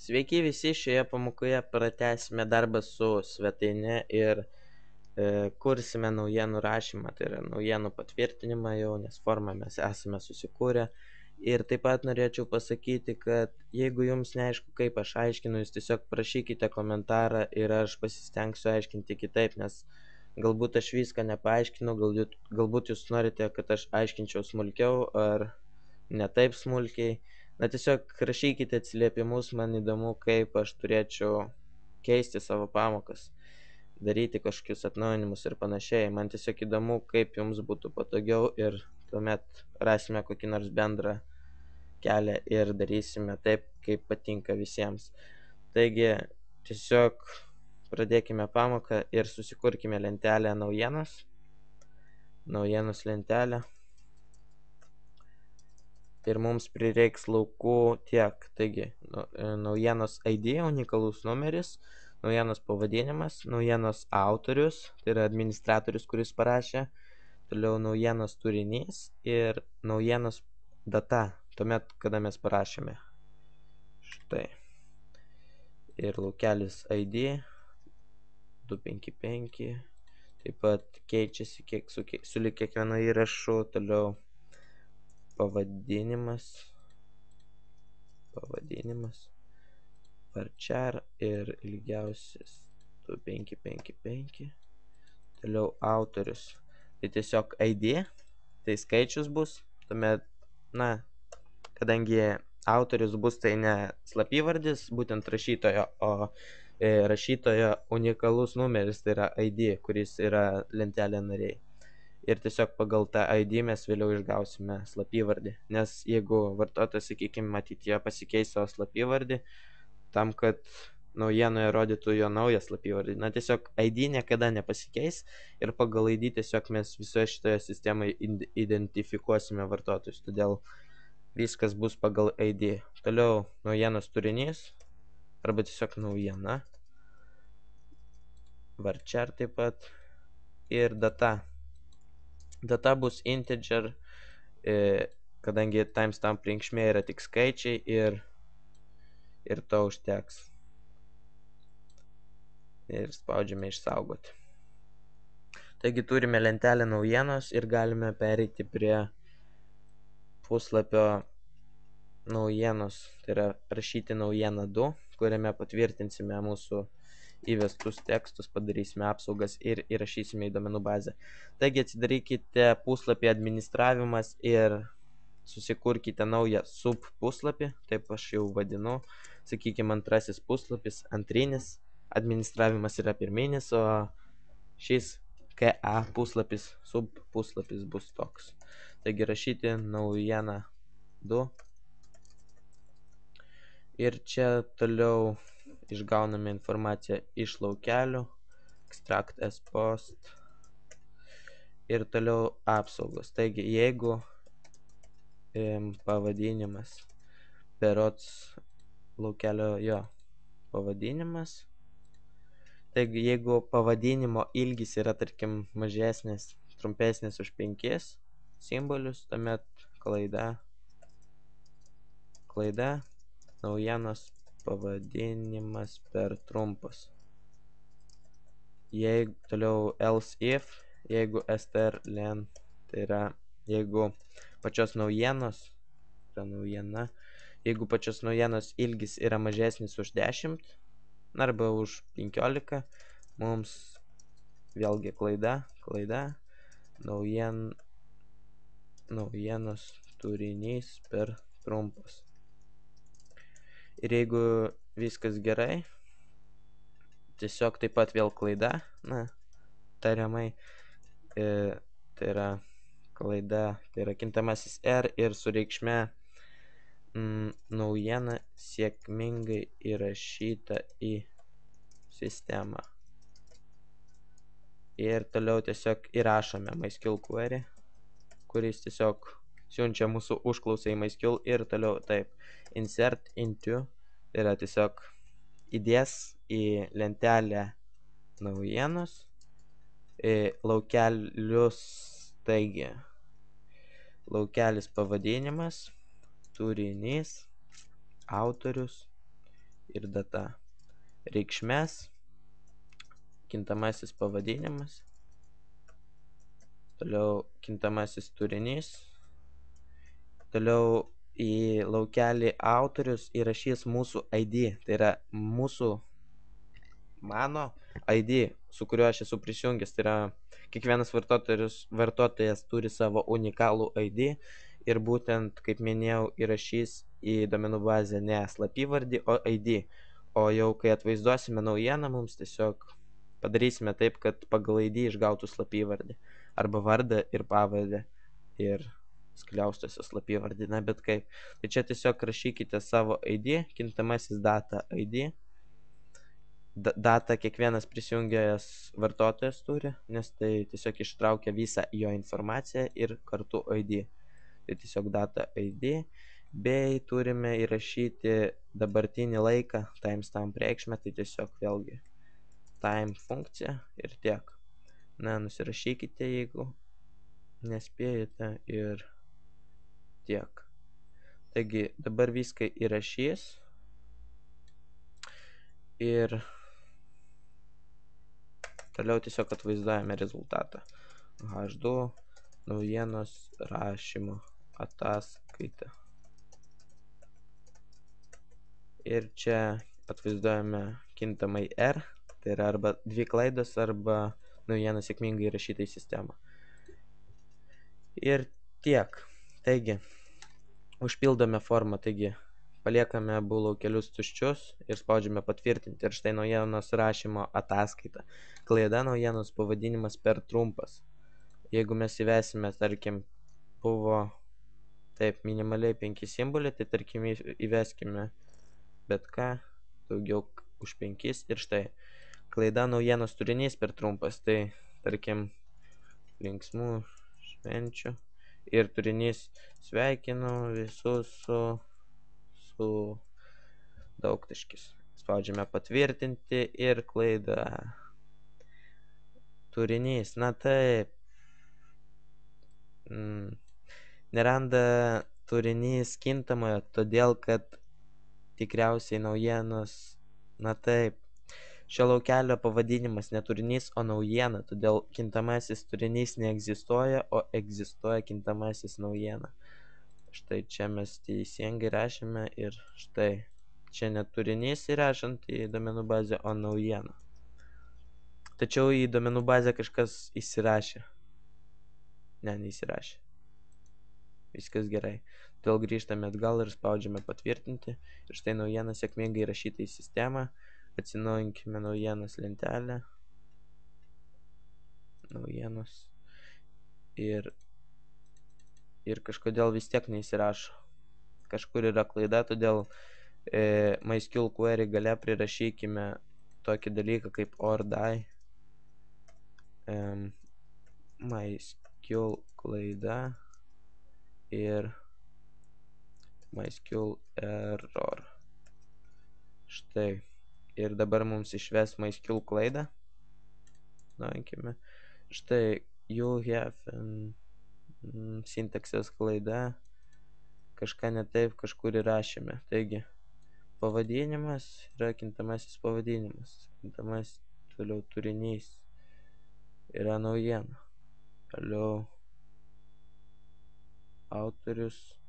Sveiki visi, šioje pamokoje pratęsime darbą su svetaine ir kursime naujienų rašymą, tai yra naujienų patvirtinimą jau, nes formą mes esame susikūrę. Ir taip pat norėčiau pasakyti, kad jeigu jums neaišku, kaip aš aiškinu, jūs tiesiog prašykite komentarą ir aš pasistengsiu aiškinti kitaip, nes galbūt aš viską nepaaiškinu, galbūt jūs norite, kad aš aiškinčiau smulkiau ar ne taip smulkiai. Na tiesiog rašykite atsiliepimus, man įdomu, kaip aš turėčiau keisti savo pamokas, daryti kažkokius atnaujinimus ir panašiai. Man tiesiog įdomu, kaip jums būtų patogiau ir tuomet rasime kokį nors bendrą kelią ir darysime taip, kaip patinka visiems. Taigi tiesiog pradėkime pamoką ir susikurkime lentelę naujienos lentelę. Ir mums prireiks laukų tiek. Taigi, naujienos ID, unikalus numeris, naujienos pavadinimas, naujienos autorius, tai yra administratorius, kuris parašė, toliau naujienos turinys ir naujienos data, tuomet, kada mes parašėme. Štai. Ir laukelis ID 255, taip pat keičiasi su kiekvienu įrašu, toliau pavadinimas varchar ir ilgiausias 2555, toliau autorius, tai tiesiog ID, tai skaičius bus, tuomet, kadangi autorius bus, tai ne slapyvardis, būtent rašytojo, o rašytojo unikalus numeris, tai yra ID, kuris yra lentelė nariai. Ir tiesiog pagal tą ID mes vėliau išgausime slapyvardį. Nes jeigu vartotojas, sakykime, ateityje pasikeis savo slapyvardį, tam, kad naujienoje rodytų jo naują slapyvardį. Tiesiog ID niekada nepasikeis ir pagal ID tiesiog mes visoje šitoje sistemoje identifikuosime vartotojus. Todėl viskas bus pagal ID. Toliau naujienos turinys arba tiesiog naujiena. Varchar taip pat. Ir data. Data bus integer, kadangi timestamp reikšmė yra tik skaičiai ir to užteks. Ir spaudžiame išsaugoti. Taigi turime lentelę naujienos ir galime pereiti prie puslapio naujienos, tai yra rašyti naujieną 2, kuriame patvirtinsime mūsų įvestus tekstus, padarysime apsaugas ir įrašysime į duomenų bazę. Taigi atsidarykite puslapį administravimas ir susikurkite naują subpuslapį, taip aš jau vadinu, sakykime, antrasis puslapis, antrinis, administravimas yra pirminis, o šis KA puslapis, subpuslapis bus toks. Taigi rašyti naujieną 2 ir čia toliau išgauname informaciją iš laukelių, extract as post ir toliau apsaugos. Taigi, jeigu pavadinimas berods laukelio pavadinimas, taigi jeigu pavadinimo ilgis yra, tarkim, mažesnis, trumpesnis už 5 simbolius, tuomet klaida, naujienos pavadinimas per trumpas. Jeigu toliau else if, jeigu strlen, tai yra jeigu pačios naujienos, jeigu pačios naujienos ilgis yra mažesnis už 10 arba už 15, mums vėlgi klaida, naujienos turinys per trumpas. Ir jeigu viskas gerai, tiesiog taip pat vėl klaida, tariamai, tai yra klaida, tai yra kintamasis R ir su reikšme naujiena sėkmingai įrašyta į sistemą. Ir toliau tiesiog įrašome MySQL query, kuris tiesiog siunčia mūsų užklausą į MySQL ir toliau taip insert into, tai yra tiesiog įdės į lentelę naujienos laukelius, taigi laukelis pavadinimas, turinys, autorius ir data. Reikšmės, kintamasis pavadinimas, toliau kintamasis turinys, toliau į laukelį autorius įrašys mūsų ID, tai yra mano ID, su kuriuo aš esu prisijungęs, tai yra kiekvienas vartotojas turi savo unikalų ID ir būtent, kaip minėjau, įrašys į duomenų bazę ne slapyvardį, o ID. O jau kai atvaizduosime naujieną, mums tiesiog padarysime taip, kad pagal ID išgautų slapyvardį arba vardą ir pavardę ir skliaustuose slapyvardį, na bet kaip. Tai čia tiesiog rašykite savo ID, kintamasis data ID. Datą kiekvienas prisijungęs vartotojas turi, nes tai tiesiog ištraukia visą jo informaciją ir kartu ID. Tai tiesiog data ID, bei turime įrašyti dabartinį laiką, timestamp reikšmę, tai tiesiog vėlgi time funkcija ir tiek. Na, nusirašykite, jeigu nespėjate ir tiek. Taigi dabar viską įrašys ir toliau tiesiog atvaizduojame rezultatą. H2 naujienos rašymo ataskaita. Ir čia atvaizduojame kintamai R, tai yra arba dvi klaidos, arba naujiena sėkmingai įrašyta į sistemą. Ir tiek. Taigi, užpildome formą, taigi paliekame abu laukelius tuščius ir spaudžiame patvirtinti. Ir štai naujienos rašymo ataskaita. Klaida, naujienos pavadinimas per trumpas. Jeigu mes įvesime, tarkim, buvo taip minimaliai 5 simboliai, tai tarkim įveskime bet ką, daugiau už 5 ir štai. Klaida, naujienos turinys per trumpas, tai tarkim linksmų švenčių ir turinys sveikinu visus su daugtaškis. Spaudžiame patvirtinti ir klaida. Turinys, na taip. Neranda turinys kintamojo, todėl kad tikriausiai naujienos, na taip. Šio laukelio pavadinimas ne turinys, o naujiena, todėl kintamasis turinys neegzistuoja, o egzistuoja kintamasis naujiena. Štai čia mes teisingai rašėme ir štai čia ne turinys įrašant į duomenų bazę, o naujiena. Tačiau į duomenų bazę kažkas įsirašė. Ne, neįsirašė. Viskas gerai. Todėl grįžtame atgal ir spaudžiame patvirtinti. Ir štai naujiena sėkmingai įrašyta į sistemą. Atsinaujinkime naujienos lentelę. Naujienos. Ir kažkodėl vis tiek neįsirašo. Kažkur yra klaida, todėl MySQL query gale prirašykime tokį dalyką kaip or die. MySQL klaida ir MySQL error. Štai. Ir dabar mums išves MySQL klaidą. Nuojinkime. Štai you have sintaksės klaida. Kažką ne taip kažkur įrašėme. Taigi, pavadinimas yra kintamasis pavadinimas. Kintamasis toliau turinys yra naujiena. Toliau autorius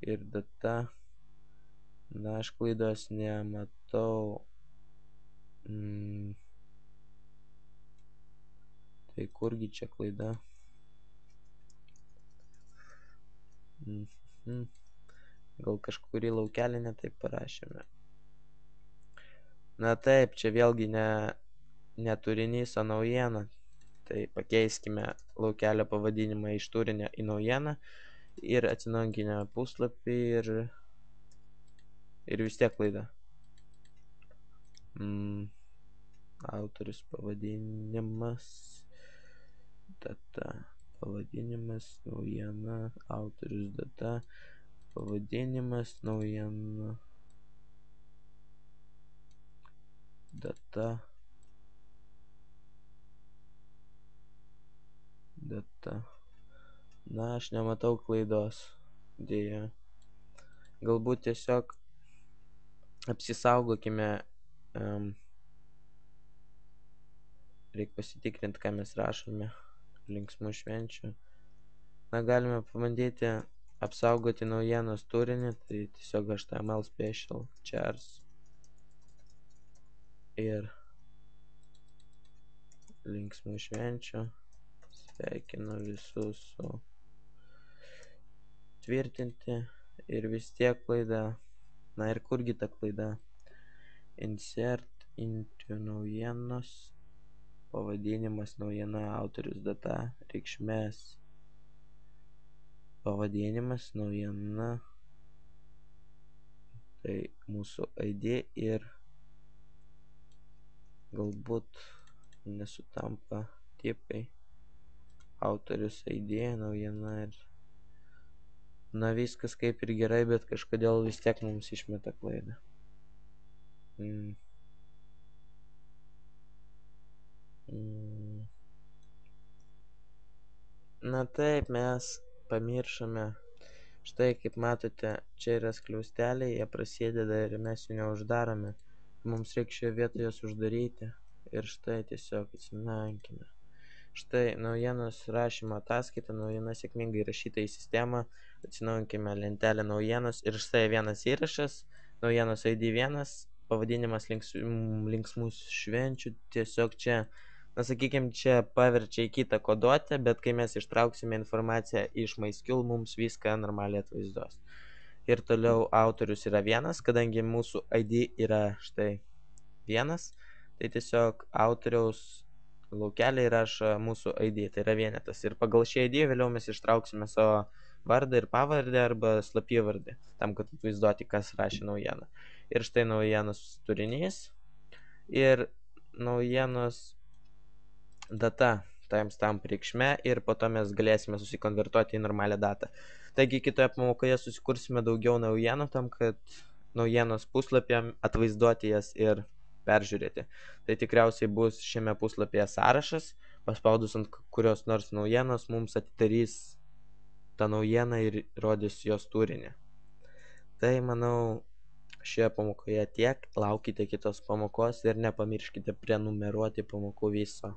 ir data. Na, aš klaidos nematau. Tai kurgi čia klaida? Gal kažkurį laukelį netaip parašėme. Na taip, čia vėlgi ne turinys, o naujiena. Tai pakeiskime laukelio pavadinimą iš turinio į naujieną ir atsinaujinkime puslapį ir vis tiek klaida. Autorius pavadinimas, data, pavadinimas, naujiena, autorius, data, pavadinimas, naujiena, data, na, aš nematau klaidos, dėja. Galbūt tiesiog apsisaugokime, reikia pasitikrinti, ką mes rašome, linksmų švenčių. Na, galime pabandyti apsaugoti naujienos turinį, tai tiesiog HTML special chars ir linksmų švenčių. Sveikinu visus su tvirtinti ir vis tiek klaida. Na ir kurgi ta klaida? Insert into naujienos, pavadinimas naujiena, autorius, data, reikšmės, pavadinimas naujiena, tai mūsų ID ir galbūt nesutampa tipai, autorius ID, naujiena ir na viskas kaip ir gerai, bet kažkodėl vis tiek mums išmeta klaidą. Na taip, mes pamiršome. Štai kaip matote, čia yra skliausteliai, jie prasideda ir mes jų neuždarome. Mums reikia šioje vietoje jas uždaryti ir štai tiesiog atsinaujinime. Štai naujienos rašymo ataskaita, naujiena sėkmingai įrašyta į sistemą, atsinaujinkime lentelę naujienos ir štai vienas įrašas, naujienos ID 1, pavadinimas linksmų švenčių, tiesiog čia, na sakykime, čia paverčia į kitą koduotę, bet kai mes ištrauksime informaciją iš MySQL, mums viską normaliai atvaizduos. Ir toliau autorius yra 1, kadangi mūsų ID yra štai 1, tai tiesiog autoriaus laukelį įrašo mūsų ID, tai yra vienetas. Ir pagal šį ID vėliau mes ištrauksime savo vardą ir pavardę arba slapyvardį, tam, kad atvaizduoti, kas rašė naujieną. Ir štai naujienos turinys ir naujienos data, timestamp reikšme ir po to mes galėsime susikonvertuoti į normalią datą. Taigi kitoje pamokoje susikursime daugiau naujienų tam, kad naujienos puslapyje atvaizduoti jas ir peržiūrėti. Tai tikriausiai bus šiame puslapyje sąrašas, paspaudus ant kurios nors naujienos mums atidarys tą naujieną ir rodys jos turinį. Tai manau šioje pamokoje tiek, laukite kitos pamokos ir nepamirškite prenumeruoti pamokų viso.